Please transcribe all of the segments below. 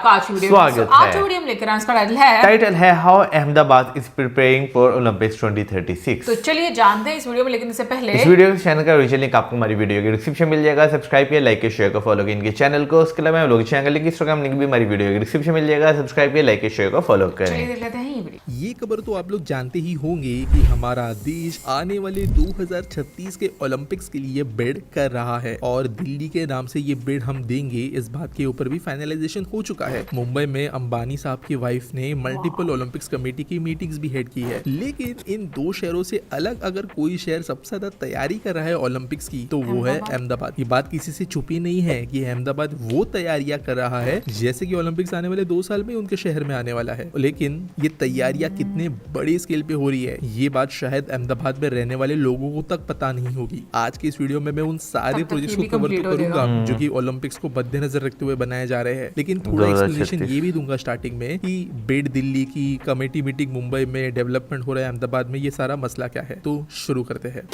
आपका आज की वीडियो में। स्वागत आज है। जो वीडियो हम लेकर आए उसका टाइटल है how Ahmedabad is preparing for Olympics 2036। तो चलिए जानते हैं इस वीडियो में, लेकिन इससे पहले इस वीडियो के चैनल का ओरिजिनल लिंक आपको हमारी वीडियो के डिस्क्रिप्शन मिल जाएगा। सब्सक्राइब किया, लाइक किया, शेयर को फॉलो किया इनके चैनल को। उसके अलावा लोग चैनल का लिंक, इंस्टाग्राम लिंक भी हमारी वीडियो के डिस्क्रिप्शन मिल जाएगा। सब्सक्राइब किया, लाइक किया, शेयर को फॉलो चलिए करें। देख लेते हैं ये वीडियो। ये खबर तो आप लोग जानते ही होंगे कि हमारा देश आने वाले 2036 के ओलंपिक्स के लिए बिड कर रहा है और दिल्ली के नाम से ये बिड हम देंगे, इस बात के ऊपर भी फाइनलाइजेशन हो चुका है। मुंबई में अंबानी साहब की वाइफ ने मल्टीपल ओलंपिक्स कमेटी की मीटिंग्स भी हेड की है। लेकिन इन दो शहरों से अलग अगर कोई शहर सबसे ज्यादा तैयारी कर रहा है ओलंपिक्स की तो वो है अहमदाबाद। ये बात किसी से छुपी नहीं है कि अहमदाबाद वो तैयारियां कर रहा है जैसे कि ओलंपिक्स आने वाले 2 साल में उनके शहर में आने वाला है। लेकिन ये तैयारियां कितने बड़े स्केल पे हो रही है ये बात शायद अहमदाबाद में रहने वाले लोगों को तक पता नहीं होगी। आज की इस वीडियो में मैं उन सारे प्रोजेक्ट्स को कवर तो करूंगा जो कि ओलंपिक्स को मद्देनजर रखते हुए बनाए जा रहे हैं, लेकिन थोड़ा एक्सप्लेनेशन ये भी दूंगा स्टार्टिंग में कि बिड दिल्ली की, कमेटी मीटिंग मुंबई में, डेवलपमेंट हो रहा है अहमदाबाद में, ये सारा मसला क्या है। तो शुरू करते हैं।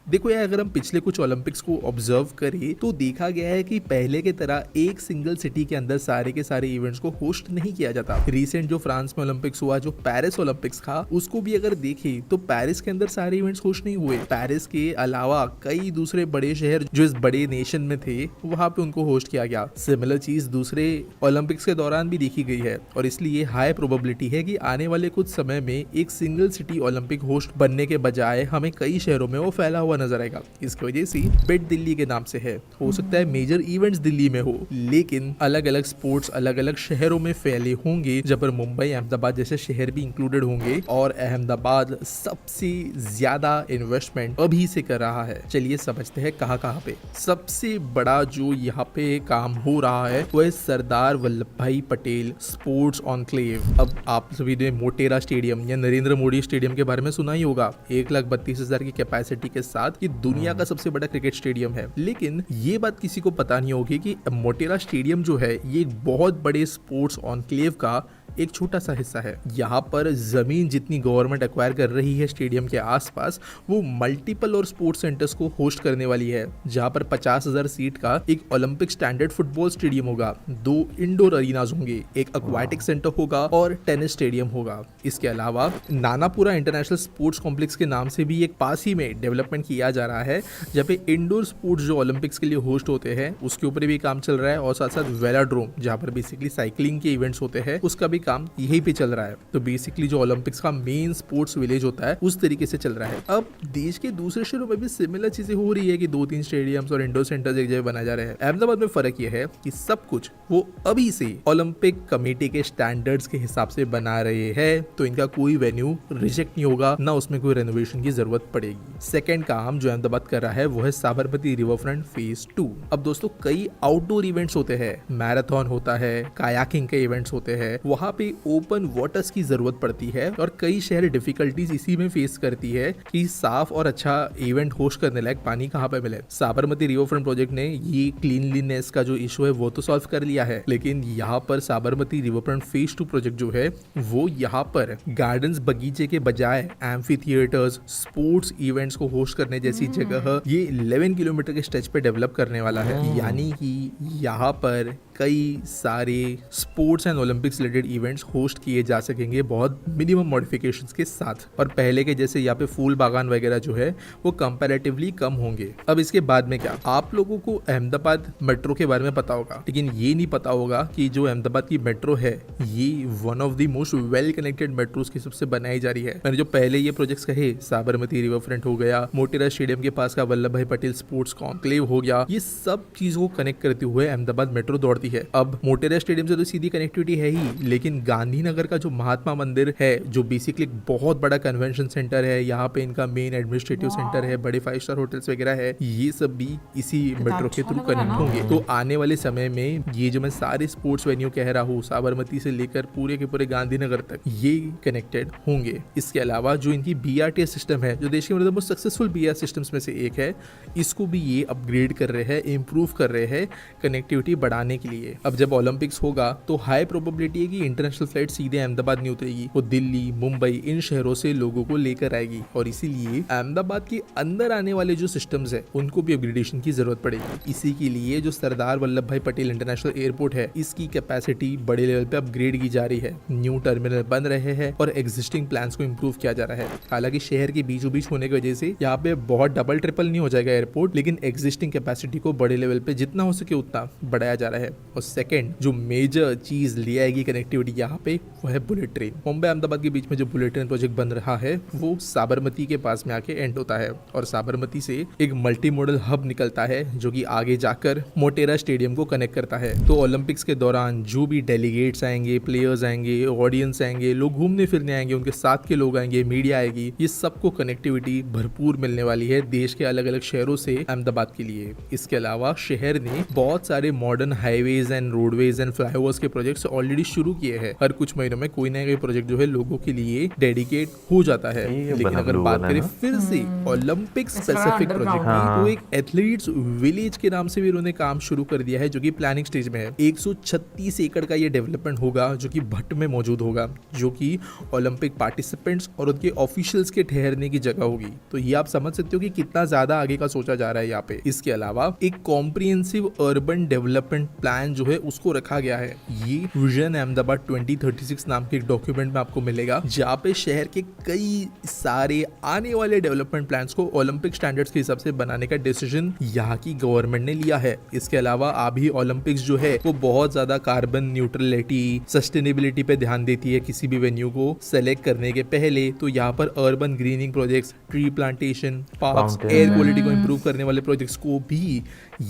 देखो यार, अगर हम पिछले कुछ ओलंपिक्स को ऑब्जर्व करें तो देखा गया है कि पहले की तरह एक सिंगल सिटी के अंदर सारे के सारे इवेंट्स को होस्ट नहीं किया जाता। रिसेंट जो फ्रांस में ओलंपिक्स हुआ, जो पेरिस ओलंपिक्स था, उसको भी अगर देखें तो पेरिस के अंदर सारे इवेंट्स होस्ट नहीं हुए। पेरिस के अलावा कई दूसरे बड़े शहर जो इस बड़े नेशन में थे वहां पे उनको होस्ट किया गया। सिमिलर चीज दूसरे ओलंपिक्स के दौरान भी देखी गई है और इसलिए हाई प्रोबेबिलिटी है कि आने वाले कुछ समय में एक सिंगल सिटी ओलंपिक होस्ट बनने के बजाय हमें कई शहरों में वो फैला हुआ नजर आएगा। इसकी वजह से बिड दिल्ली के नाम से है। हो सकता है मेजर इवेंट्स दिल्ली में हो, लेकिन अलग अलग स्पोर्ट्स अलग अलग शहरों में फैले होंगे, जब पर मुंबई, अहमदाबाद जैसे शहर भी इंक्लूडेड होंगे। और अहमदाबाद सबसे ज्यादा इन्वेस्टमेंट अभी से कर रहा है। चलिए समझते हैं कहाँ कहाँ पे। सबसे बड़ा जो यहाँ पे काम हो रहा है वो है सरदार वल्लभ भाई पटेल स्पोर्ट्स ऑनक्लेव। अब आप सभी ने मोटेरा स्टेडियम या नरेंद्र मोदी स्टेडियम के बारे में सुना ही होगा। 1,32,000 की कैपेसिटी के साथ ये दुनिया का सबसे बड़ा क्रिकेट स्टेडियम है। लेकिन ये बात किसी को पता नहीं होगी कि मोटेरा स्टेडियम जो है ये एक बहुत बड़े स्पोर्ट्स ऑनक्लेव का एक छोटा सा हिस्सा है। यहाँ पर जमीन जितनी गवर्नमेंट एक्वायर कर रही है स्टेडियम के आसपास, वो मल्टीपल और स्पोर्ट्स सेंटर्स को होस्ट करने वाली है। जहाँ पर 50,000 सीट का एक ओलंपिक स्टैंडर्ड फुटबॉल स्टेडियम होगा, 2 इंडोर अरीनाज होंगे, एक एक्वाटिक सेंटर होगा और टेनिस स्टेडियम होगा। इसके अलावा नानापुरा इंटरनेशनल स्पोर्ट्स कॉम्प्लेक्स के नाम से भी एक पास ही में डेवलपमेंट किया जा रहा है, जहाँ पे इंडोर स्पोर्ट्स जो ओलंपिक्स के लिए होस्ट होते हैं उसके ऊपर भी काम चल रहा है। और साथ साथ वेलाड्रोम, जहाँ पर बेसिकली साइकिलिंग के इवेंट्स होते हैं, उसका भी काम यही पे चल रहा है। तो बेसिकली जो ओलंपिक्स का मेन स्पोर्ट्स विलेज होता है उस तरीके से चल रहा है। अब देश के दूसरे शहरों में भी सिमिलर चीजें हो रही है कि 2-3 स्टेडियम्स और इंडोर सेंटर्स एक जगह बनाए जा रहे हैं। अहमदाबाद में फर्क यह है कि सब कुछ वो अभी से ओलंपिक कमेटी के स्टैंडर्ड्स के हिसाब से बना रहे हैं, तो इनका कोई वेन्यू रिजेक्ट नहीं होगा, ना उसमें कोई रेनोवेशन की जरूरत पड़ेगी। सेकेंड काम जो अहमदाबाद कर रहा है वो है साबरमती रिवरफ्रंट फेज 2। अब दोस्तों कई आउटडोर इवेंट्स होते हैं, मैराथन होता है, कायाकिंग के इवेंट्स होते हैं, वहां पे ओपन वाटर्स की जरूरत पड़ती है और कई शहर डिफिकल्टीज इसी में फेस करती है कि साफ और अच्छा इवेंट होस्ट करने लायक पानी कहाँ पे मिले। साबरमती रिवरफ्रंट प्रोजेक्ट ने ये क्लीनलीनेस का जो इशू है वो तो सॉल्व कर लिया है, लेकिन यहाँ पर साबरमती रिवरफ्रंट फेज 2 प्रोजेक्ट जो है वो यहाँ पर गार्डन्स, बगीचे के बजाय एम्फी थिएटर्स, स्पोर्ट्स इवेंट्स को होस्ट करने जैसी जगह ये 11 किलोमीटर के स्ट्रेच पे डेवलप करने वाला है। यानी कि यहाँ पर कई सारे sports and Olympics related events host किए जा सकेंगे बहुत मिनिमम मॉडिफिकेशंस के साथ। और पहले के जैसे यहाँ पे फूल बागान वगैरह जो है वो कंपैरेटिवली कम होंगे। अब इसके बाद में क्या, आप लोगों को अहमदाबाद मेट्रो के बारे में पता होगा, लेकिन ये नहीं पता होगा कि जो अहमदाबाद की मेट्रो है ये one of the most well connected metros की सबसे बनाई जा रही है। मैंने जो पहले ये प्रोजेक्ट्स कहे, साबरमती रिवरफ्रंट हो गया, मोटेरा स्टेडियम के पास का वल्लभ भाई पटेल स्पोर्ट्स कॉन्क्लेव हो गया, ये सब चीजों को कनेक्ट करते हुए अहमदाबाद मेट्रो दौड़ती होती है। अब मोटेरा स्टेडियम से तो सीधी कनेक्टिविटी है ही, लेकिन गांधीनगर का जो महात्मा मंदिर है, जो बेसिकली एक बहुत बड़ा कन्वेंशन सेंटर है, यहाँ पे इनका मेन एडमिनिस्ट्रेटिव सेंटर है, बड़े 5 स्टार होटल्स वगैरह है, ये सब भी इसी मेट्रो के थ्रू कनेक्ट होंगे। तो आने वाले समय में ये जो मैं सारे स्पोर्ट्स वेन्यू कह रहा हूँ, साबरमती से लेकर पूरे के पूरे गांधीनगर तक, ये कनेक्टेड होंगे। इसके अलावा जो इनकी BRTS सिस्टम है, जो देश के मतलब मोस्ट सक्सेसफुल BR सिस्टम्स में से एक है, इसको भी ये अपग्रेड कर रहे हैं, इम्प्रूव कर रहे हैं कनेक्टिविटी बढ़ाने के लिए। अब जब ओलंपिक्स होगा तो हाई प्रोबेबिलिटी है कि इंटरनेशनल फ्लाइट सीधे अहमदाबाद नहीं उतरेगी, वो दिल्ली, मुंबई, इन शहरों से लोगों को लेकर आएगी, और इसीलिए अहमदाबाद के अंदर आने वाले जो सिस्टम्स है उनको भी अपग्रेडेशन की जरूरत पड़ेगी। इसी के लिए जो सरदार वल्लभ भाई पटेल इंटरनेशनल एयरपोर्ट है, इसकी कैपेसिटी बड़े लेवल पे अपग्रेड की जा रही है, न्यू टर्मिनल बन रहे हैं और एग्जिस्टिंग प्लान्स को इम्प्रूव किया जा रहा है। हालांकि शहर के बीचों बीच होने की वजह से यहाँ पे बहुत डबल ट्रिपल नहीं हो जाएगा एयरपोर्ट, लेकिन एग्जिस्टिंग कैपेसिटी को बड़े लेवल पे जितना हो सके उतना बढ़ाया जा रहा है। और सेकंड जो मेजर चीज ले आएगी कनेक्टिविटी यहाँ पे, वो है बुलेट ट्रेन। मुंबई अहमदाबाद के बीच में जो बुलेट ट्रेन प्रोजेक्ट बन रहा है वो साबरमती के पास में आके एंड होता है, और साबरमती से एक मल्टी मॉडल हब निकलता है जो कि आगे जाकर मोटेरा स्टेडियम को कनेक्ट करता है। तो ओलंपिक्स के दौरान जो भी डेलीगेट्स आएंगे, प्लेयर्स आएंगे, ऑडियंस आएंगे, लोग घूमने फिरने आएंगे, उनके साथ के लोग आएंगे, मीडिया आएगी, ये सबको कनेक्टिविटी भरपूर मिलने वाली है देश के अलग अलग शहरों से अहमदाबाद के लिए। इसके अलावा शहर ने बहुत सारे modern highways and roadways and flyovers के प्रोजेक्ट्स ऑलरेडी शुरू किए हैं। हर कुछ महीनों में कोई ना कोई प्रोजेक्ट जो है लोगों के लिए डेडिकेट हो जाता है। लेकिन अगर बात करें फिर से ओलंपिक स्पेसिफिक प्रोजेक्ट की, तो एक एथलीट्स विलेज के नाम से भी उन्होंने काम शुरू कर दिया है, जो कि प्लानिंग स्टेज में है। 136 एकड़ का ये डेवलपमेंट होगा जो कि भट्ट में मौजूद होगा, जो कि ओलंपिक पार्टिसिपेंट्स और उनके ऑफिशियल्स के ठहरने की जगह होगी। तो ये आप समझ सकते हो कि कितना ज्यादा आगे का सोचा जा रहा है यहाँ पे। इसके अलावा एक कॉम्प्रिहेंसिव अर्बन डेवलपमेंट प्लान जो है उसको रखा गया है। ये विजन अहमदाबाद 2036 नाम के एक डॉक्यूमेंट में आपको मिलेगा, जहाँ पे शहर के कई सारे आने वाले डेवलपमेंट प्लान्स को ओलंपिक स्टैंडर्ड्स के हिसाब से बनाने का डिसीजन यहाँ की गवर्नमेंट ने लिया है। इसके अलावा अभी ओलंपिक्स जो है वो बहुत ज्यादा कार्बन न्यूट्रलिटी, सस्टेनेबिलिटी पे ध्यान देती है किसी भी वेन्यू को सेलेक्ट करने के पहले। तो यहाँ पर urban grinning projects, tree plantation, parks, air quality को इम्प्रूव करने वाले प्रोजेक्ट्स को भी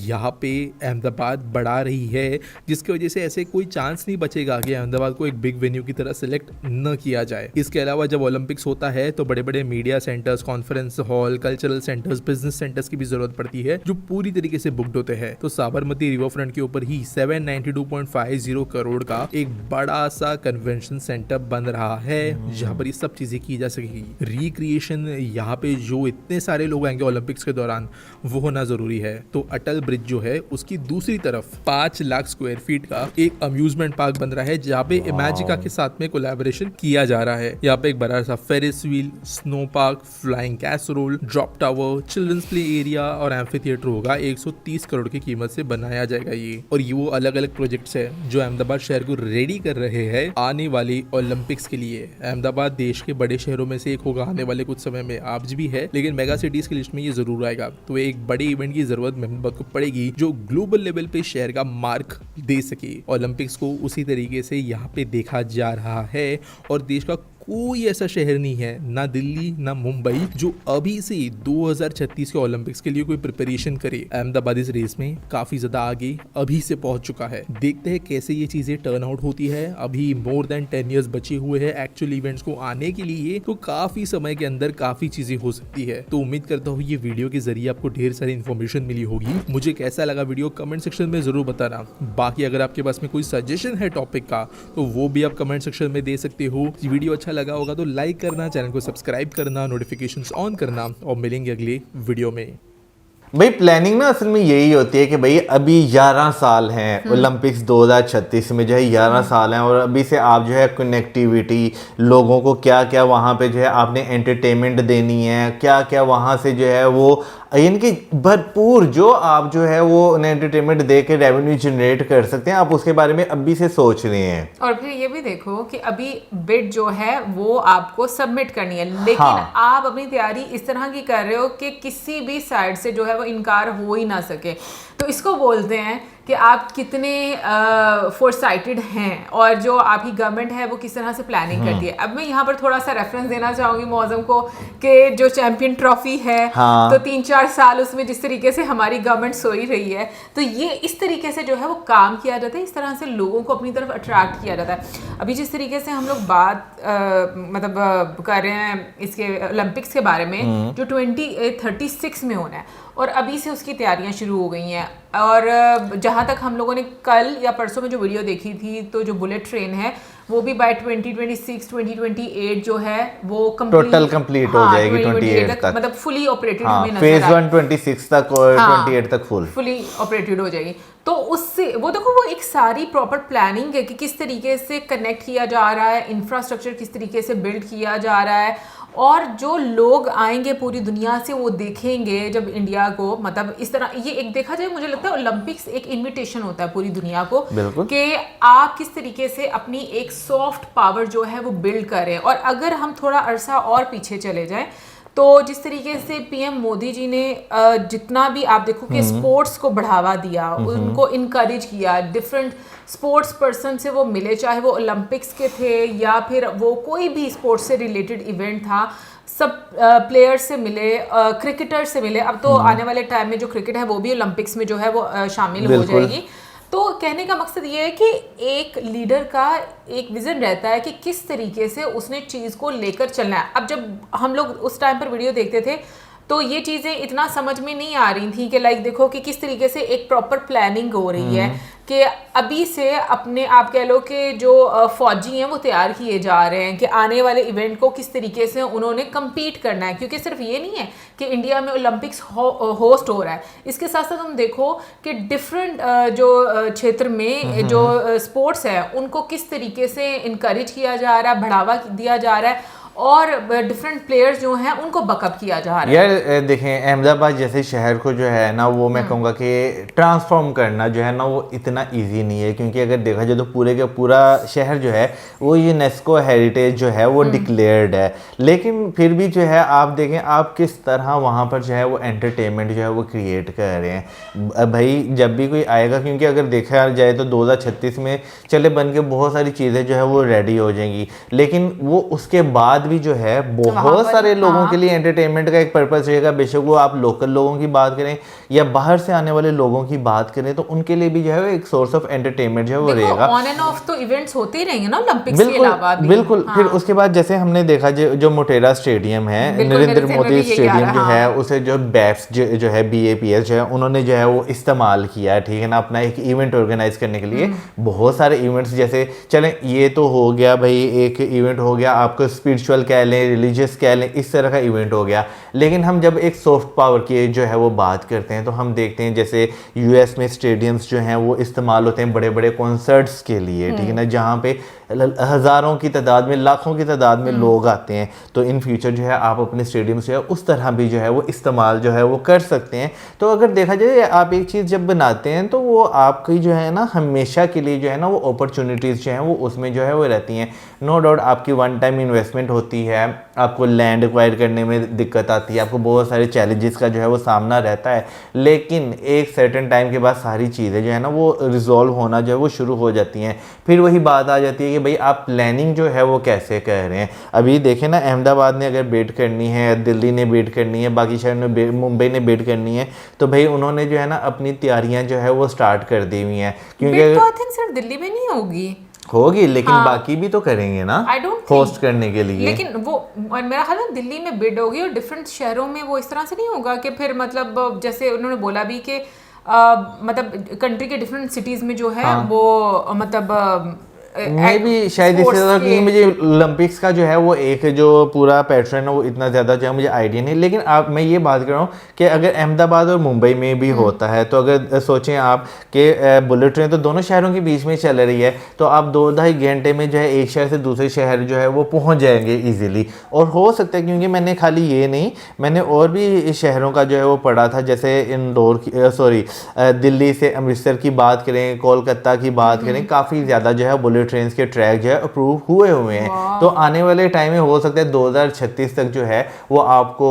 यहाँ पे अहमदाबाद बढ़ा रही है, जिसकी वजह से ऐसे कोई चांस नहीं बचेगा कि अहमदाबाद को एक बिग वेन्यू की तरह सिलेक्ट न किया जाए। इसके अलावा जब ओलंपिक्स होता है तो बड़े बड़े media centres, conference hall, cultural centres, business centres की भी जरूरत पड़ती है, जो पूरी तरीके से बुक्ड होते हैं। तो साबरमती रिवर फ्रंट के ऊपर ही 792.50 करोड़ का एक बड़ा सा कन्वेंशन सेंटर बन रहा है, जहाँ पर ये सब चीजें की जा सकेगी। रिक्रिएशन यहाँ पे जो इतने सारे लोग आएंगे ओलंपिक्स के दौरान, वो होना जरूरी है। तो अटल ब्रिज जो है उसकी दूसरी तरफ 5 लाख स्क्वायर फीट का एक अम्यूजमेंट पार्क बन रहा है, जहाँ पे इमेजिका के साथ में कोलैबोरेशन किया जा रहा है। यहाँ पे एक बड़ा सा Ferris wheel, snow park, flying carousel, drop tower, children's play area और एम्फी थिएटर होगा। 130 करोड़ की कीमत से बनाया जाएगा ये। और ये वो अलग अलग प्रोजेक्ट्स है जो अहमदाबाद शहर को रेडी कर रहे हैं आने वाली ओलंपिक्स के लिए। अहमदाबाद देश के बड़े शहरों में से एक होगा आने वाले कुछ समय में, आज भी है, लेकिन मेगा सिटीज की लिस्ट में ये जरूर आएगा। तो एक बड़े इवेंट की जरूरत अहमदाबाद को पड़ेगी जो ग्लोबल लेवल पे शहर का मार्क दे सके। ओलंपिक्स को उसी तरीके से यहाँ पे देखा जा रहा है, और देश का कोई ऐसा शहर नहीं है, ना दिल्ली ना मुंबई, जो अभी से 2036 के ओलंपिक्स के लिए कोई प्रिपरेशन करे। अहमदाबाद इस रेस में काफी ज्यादा आगे अभी से पहुंच चुका है। देखते हैं कैसे ये चीजें टर्न आउट होती है। अभी मोर देन 10 इयर्स बचे हुए हैं एक्चुअल इवेंट्स को आने के लिए, तो काफी समय के अंदर काफी चीजें हो सकती है। तो उम्मीद करता हूँ ये वीडियो के जरिए आपको ढेर सारी इन्फॉर्मेशन मिली होगी। मुझे कैसा लगा वीडियो कमेंट सेक्शन में जरूर बताना। बाकी अगर आपके पास में कोई सजेशन है टॉपिक का, तो वो भी आप कमेंट सेक्शन में दे सकते हो। वीडियो अच्छा लगा होगा तो लाइक करना, चैनल को सब्सक्राइब करना, नोटिफिकेशंस ऑन करना, और मिलेंगे अगले वीडियो में। भाई प्लानिंग ना असल में यही होती है कि भाई अभी 11 साल हैं ओलंपिक्स 2036 में, जो है 11 साल हैं, और अभी से आप जो है कनेक्टिविटी, लोगों को क्या क्या वहाँ पे जो है आपने एंटरटेनमेंट देनी है, क्या क्या वहाँ से जो है वो इनकी भरपूर जो आप जो है वो एंटरटेनमेंट दे के रेवेन्यू जनरेट कर सकते हैं, आप उसके बारे में अभी से सोच रहे हैं। और फिर ये भी देखो कि अभी बिड जो है वो आपको सबमिट करनी है, लेकिन आप अपनी तैयारी इस तरह की कर रहे हो कि किसी भी साइड से जो है वो इनकार हो ही ना सके। तो इसको बोलते हैं कि आप कितने फोरसाइटेड हैं और जो आपकी गवर्नमेंट है वो किस तरह से प्लानिंग करती है। अब मैं यहाँ पर थोड़ा सा रेफरेंस देना चाहूँगी मौसम को कि जो चैंपियन ट्रॉफी है तो 3-4 साल उसमें जिस तरीके से हमारी गवर्नमेंट सोई रही है, तो ये इस तरीके से जो है वो काम किया जाता है, इस तरह से लोगों को अपनी तरफ अट्रैक्ट किया जाता है। अभी जिस तरीके से हम लोग बात मतलब कर रहे हैं इसके ओलंपिक्स के बारे में जो 2036 में होना है, और अभी से उसकी तैयारियां शुरू हो गई हैं। और जहाँ तक हम लोगों ने कल या परसों में जो वीडियो देखी थी, तो जो बुलेट ट्रेन है वो भी बाय 2026-2028 जो है वो टोटल कंप्लीट हो जाएगी 28 तक, मतलब फुली ऑपरेटेड हमें नजर फेज 1 26 तक और 28 तक फुली ऑपरेटेड हो जाएगी। तो उससे वो देखो वो एक सारी प्रॉपर प्लानिंग है कि किस तरीके से कनेक्ट किया जा रहा है, इंफ्रास्ट्रक्चर किस तरीके से बिल्ड किया जा रहा है, और जो लोग आएंगे पूरी दुनिया से वो देखेंगे जब इंडिया को, मतलब इस तरह ये एक देखा जाए मुझे लगता है ओलंपिक्स एक इनविटेशन होता है पूरी दुनिया को कि आप किस तरीके से अपनी एक सॉफ्ट पावर जो है वो बिल्ड करें। और अगर हम थोड़ा अरसा और पीछे चले जाएं तो जिस तरीके से पीएम मोदी जी ने जितना भी आप देखो कि स्पोर्ट्स को बढ़ावा दिया, उनको इनकरेज किया, डिफरेंट स्पोर्ट्स पर्सन से वो मिले, चाहे वो ओलंपिक्स के थे या फिर वो कोई भी स्पोर्ट्स से रिलेटेड इवेंट था, सब प्लेयर्स से मिले, क्रिकेटर से मिले। अब तो आने वाले टाइम में जो क्रिकेट है वो भी ओलंपिक्स में जो है वो शामिल हो जाएगी। तो कहने का मकसद ये है कि एक लीडर का एक विजन रहता है कि किस तरीके से उसने चीज़ को लेकर चलना है। अब जब हम लोग उस टाइम पर वीडियो देखते थे तो ये चीज़ें इतना समझ में नहीं आ रही थी कि लाइक देखो कि किस तरीके से एक प्रॉपर प्लानिंग हो रही है कि अभी से अपने आप कह लो कि जो फौजी हैं वो तैयार किए जा रहे हैं कि आने वाले इवेंट को किस तरीके से उन्होंने कम्पीट करना है। क्योंकि सिर्फ ये नहीं है कि इंडिया में ओलंपिक्स होस्ट हो रहा है, इसके साथ साथ हम देखो कि डिफरेंट जो क्षेत्र में जो स्पोर्ट्स है उनको किस तरीके से इनकरेज किया जा रहा है, बढ़ावा दिया जा रहा है, और डिफरेंट प्लेयर्स जो हैं उनको बकअप किया जा रहा है। यार देखें, अहमदाबाद जैसे शहर को जो है ना वो मैं कहूँगा कि ट्रांसफॉर्म करना जो है ना वो इतना इजी नहीं है, क्योंकि अगर देखा जाए तो पूरे का पूरा शहर जो है वो यूनेस्को हेरिटेज जो है वो डिक्लेयर्ड है। लेकिन फिर भी जो है आप देखें आप किस तरह वहाँ पर जो है वो एंटरटेनमेंट जो है वो क्रिएट कर रहे हैं। भाई जब भी कोई आएगा, क्योंकि अगर देखा जाए तो 2036 में चले बन के बहुत सारी चीज़ें जो है वो रेडी हो जाएंगी, लेकिन वो उसके बाद भी जो है बहुत सारे लोगों के लिए एंटरटेनमेंट का एक पर्पस रहेगा। बेशक वो आप लोकल लोगों की बात करें या बाहर से आने वाले लोगों की बात करें, तो उनके लिए भी जो है एक सोर्स ऑफ एंटरटेनमेंट जो है वो रहेगा। ऑन एंड ऑफ तो इवेंट्स होते ही रहेंगे ना ओलंपिक्स के अलावा भी। बिल्कुल। फिर उसके बाद जैसे हमने देखा जो मोटेरा स्टेडियम है, नरेंद्र मोदी स्टेडियम जो है उसे जो बैप्स जो है BAPS जो है उन्होंने जो है वो इस्तेमाल किया है, ठीक है ना, अपना एक इवेंट ऑर्गेनाइज करने के लिए। बहुत सारे इवेंट्स जैसे चलें ये तो हो गया भाई, एक इवेंट हो गया, आपको स्पिरिचुअल कह लें, रिलीजियस कह लें, इस तरह का इवेंट हो गया। लेकिन हम जब एक सॉफ्ट पावर की जो है वो बात करते हैं तो हम देखते हैं जैसे US में स्टेडियम्स जो हैं वो इस्तेमाल होते हैं बड़े बड़े कॉन्सर्ट्स के लिए, ठीक है ना, जहाँ पे हज़ारों की तादाद में, लाखों की तादाद में लोग आते हैं। तो इन फ्यूचर जो है आप अपने स्टेडियम से उस तरह भी जो है वो इस्तेमाल जो है वो कर सकते हैं। तो अगर देखा जाए आप एक चीज़ जब बनाते हैं तो वो आपकी जो है ना हमेशा के लिए जो है ना वो अपॉर्चुनिटीज़ जो हैं वो उसमें जो है वो रहती हैं। नो डाउट आपकी वन टाइम इन्वेस्टमेंट होती है, आपको लैंड एक्वायर करने में दिक्कत आती है, आपको बहुत सारे चैलेंजेस का जो है वो सामना रहता है, लेकिन एक सर्टेन टाइम के बाद सारी चीज़ें जो है ना वो रिजॉल्व होना जो है वो शुरू हो जाती हैं। फिर वही बात आ जाती है कि भाई आप प्लानिंग जो है वो कैसे कर रहे हैं। अभी देखें ना, अहमदाबाद ने अगर बिड करनी है, दिल्ली ने बिड करनी है, बाकी शहर ने, मुंबई ने बिड करनी है, तो भाई उन्होंने जो है ना अपनी तैयारियां जो है वो स्टार्ट कर दी हुई हैं। क्योंकि आई थिंक सिर्फ दिल्ली में नहीं होगी, लेकिन बाकी भी तो करेंगे ना होस्ट करने के लिए। लेकिन वो मेरा ख्याल है दिल्ली में बिड होगी और डिफरेंट शहरों में वो इस तरह से नहीं होगा कि फिर मतलब जैसे उन्होंने बोला भी कि मतलब कंट्री के डिफरेंट सिटीज में जो है वो मतलब मैं भी शायद इससे ज़्यादा, क्योंकि मुझे ओलंपिक्स का जो है वो एक जो पूरा पैटर्न है वो इतना ज़्यादा जो है मुझे आइडिया नहीं। लेकिन आप मैं ये बात कर रहा हूँ कि अगर अहमदाबाद और मुंबई में भी होता है तो अगर सोचें आप कि बुलेट ट्रेन तो दोनों शहरों के बीच में चल रही है, तो आप 2-2.5 घंटे में जो है एक शहर से दूसरे शहर जो है वो पहुँच जाएंगे ईजिली। और हो सकता है, क्योंकि मैंने खाली ये नहीं, मैंने और भी शहरों का जो है वो पढ़ा था, जैसे इंदौर की दिल्ली से अमृतसर की बात करें, कोलकाता की बात करें, काफ़ी ज़्यादा जो है बुलेट बुलेट ट्रेन के ट्रैक जो है अप्रूव हुए हैं। तो आने वाले टाइम में हो सकता है 2036 तक जो है वो आपको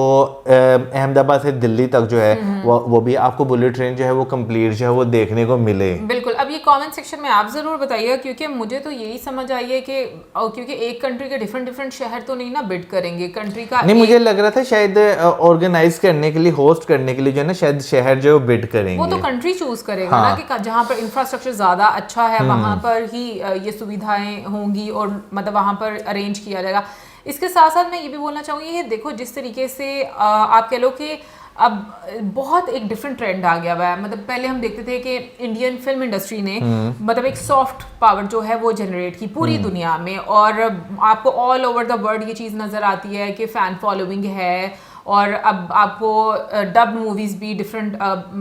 अहमदाबाद से दिल्ली तक जो है वो भी आपको बुलेट ट्रेन जो है वो कंप्लीट जो है वो देखने को मिले। बिल्कुल। अब ये कमेंट सेक्शन में आप जरूर बताइए, क्योंकि मुझे तो यही समझ आई है कि क्योंकि एक कंट्री के डिफरेंट शहर तो नहीं ना बिड करेंगे, कंट्री का नहीं मुझे लग रहा था शायद ऑर्गेनाइज करने के लिए, होस्ट करने के लिए जो है ना शायद शहर जो बिड करेंगे। वो तो कंट्री चूज करेगा ना कि जहाँ पर इंफ्रास्ट्रक्चर ज्यादा अच्छा है वहां पर ही ये सुविधाएं होंगी और मतलब वहां पर अरेंज किया जाएगा। इसके साथ साथ मैं ये भी बोलना चाहूंगी, ये देखो जिस तरीके से आप कह लो कि अब बहुत एक डिफरेंट ट्रेंड आ गया हुआ है। मतलब पहले हम देखते थे कि इंडियन फिल्म इंडस्ट्री ने मतलब एक सॉफ्ट पावर जो है वो जनरेट की पूरी दुनिया में, और आपको ऑल ओवर द वर्ल्ड ये चीज़ नज़र आती है कि फ़ैन फॉलोइंग है, और अब आपको डब मूवीज़ भी डिफरेंट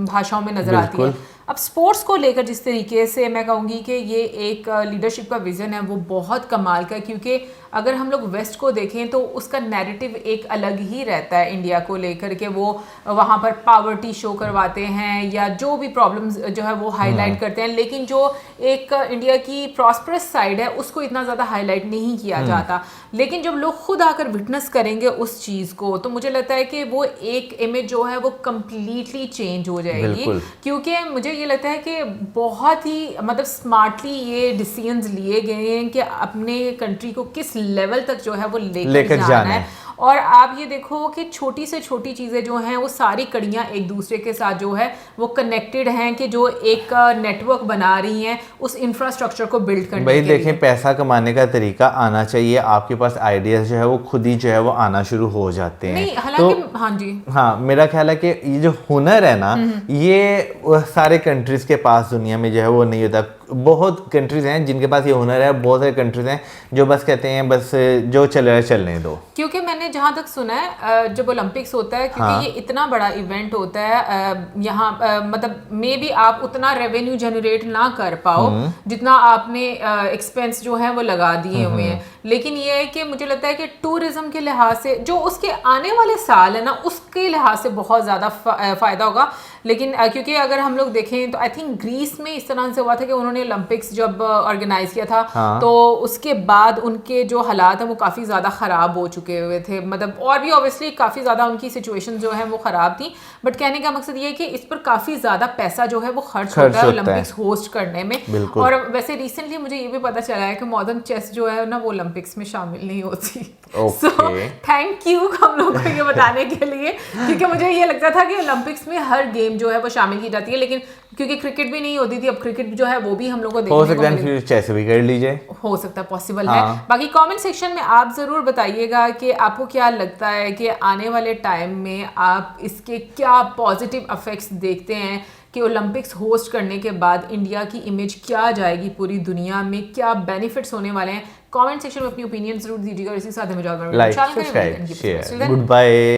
भाषाओं में नज़र आती है। अब स्पोर्ट्स को लेकर जिस तरीके से मैं कहूँगी कि ये एक लीडरशिप का विज़न है वो बहुत कमाल का है, क्योंकि अगर हम लोग वेस्ट को देखें तो उसका नैरेटिव एक अलग ही रहता है इंडिया को लेकर के। वो वहाँ पर पावर्टी शो करवाते हैं या जो भी प्रॉब्लम्स जो है वो हाईलाइट करते हैं, लेकिन जो एक इंडिया की प्रॉस्परस साइड है उसको इतना ज़्यादा हाईलाइट नहीं किया जाता। लेकिन जब लोग खुद आकर विटनेस करेंगे उस चीज़ को तो मुझे लगता है कि वो एक इमेज जो है वो कम्प्लीटली चेंज हो जाएगी, क्योंकि मुझे ये लगता है कि बहुत ही मतलब स्मार्टली ये डिसीजंस लिए गए हैं कि अपने कंट्री को किस लेवल तक जो है वो लेकर जाना है। और आप ये देखो कि छोटी से छोटी चीज़ें जो हैं वो सारी कड़ियाँ एक दूसरे के साथ जो है वो कनेक्टेड हैं, कि जो एक नेटवर्क बना रही हैं उस इंफ्रास्ट्रक्चर को बिल्ड करने के लिए। देखें पैसा कमाने का तरीका आना चाहिए, आपके पास आइडियाज जो है वो खुद ही जो है वो आना शुरू हो जाते हैं। नहीं हालांकि तो, हाँ जी हाँ मेरा ख्याल है कि ये जो हुनर है ना ये सारे कंट्रीज के पास दुनिया में जो है वो नहीं होता। बहुत कंट्रीज हैं जिनके पास ये हुनर है, बहुत सारे कंट्रीज हैं जो बस कहते हैं बस जो चल रहा है चलने दो। क्योंकि मैंने जहाँ तक सुना है जब ओलंपिक्स होता है, क्योंकि ये इतना बड़ा इवेंट होता है यहाँ मतलब मे बी आप उतना रेवेन्यू जनरेट ना कर पाओ जितना आपने एक्सपेंस जो है वो लगा दिए हुए हैं, लेकिन ये है कि मुझे लगता है कि टूरिज्म के लिहाज से जो उसके आने वाले साल है ना उसके लिहाज से बहुत ज़्यादा फ़ायदा होगा। लेकिन क्योंकि अगर हम लोग देखें तो आई थिंक ग्रीस में इस तरह से हुआ था कि उन्होंने ओलंपिक्स जब ऑर्गेनाइज किया था तो उसके बाद उनके जो हालात हैं वो काफ़ी ज़्यादा ख़राब हो चुके हुए थे, मतलब और भी ऑब्वियसली काफ़ी ज़्यादा उनकी सिचुएशन जो है वो ख़राब थी। बट कहने का मकसद ये है कि इस पर काफ़ी ज़्यादा पैसा जो है वो खर्च होता है ओलंपिक्स होस्ट करने में। और वैसे रिसेंटली मुझे ये भी पता चला है कि मॉडर्न चेस जो है ना वो ओलंपिक्स में शामिल नहीं होती। सो थैंक यू हम लोग को ये बताने के लिए, क्योंकि मुझे ये लगता था कि ओलंपिक्स में हर गेम जो है वो शामिल की जाती है, लेकिन क्योंकि क्रिकेट भी नहीं होती थी, अब क्रिकेट जो है वो भी हम लोग को देखने को मिलेगा। चेस भी कर लीजिए, हो सकता है पॉसिबल है। बाकी कमेंट सेक्शन में आप जरूर बताइएगा कि आपको क्या लगता है कि आने वाले टाइम में आप इसके क्या पॉजिटिव इफेक्ट्स देखते हैं कि ओलंपिक्स होस्ट करने के बाद इंडिया की इमेज क्या जाएगी पूरी दुनिया में, क्या बेनिफिट्स होने वाले हैं। कमेंट सेक्शन में अपनी ओपिनियन जरूर दीजिएगा। इसी साथ हमें like subscribe share good bye.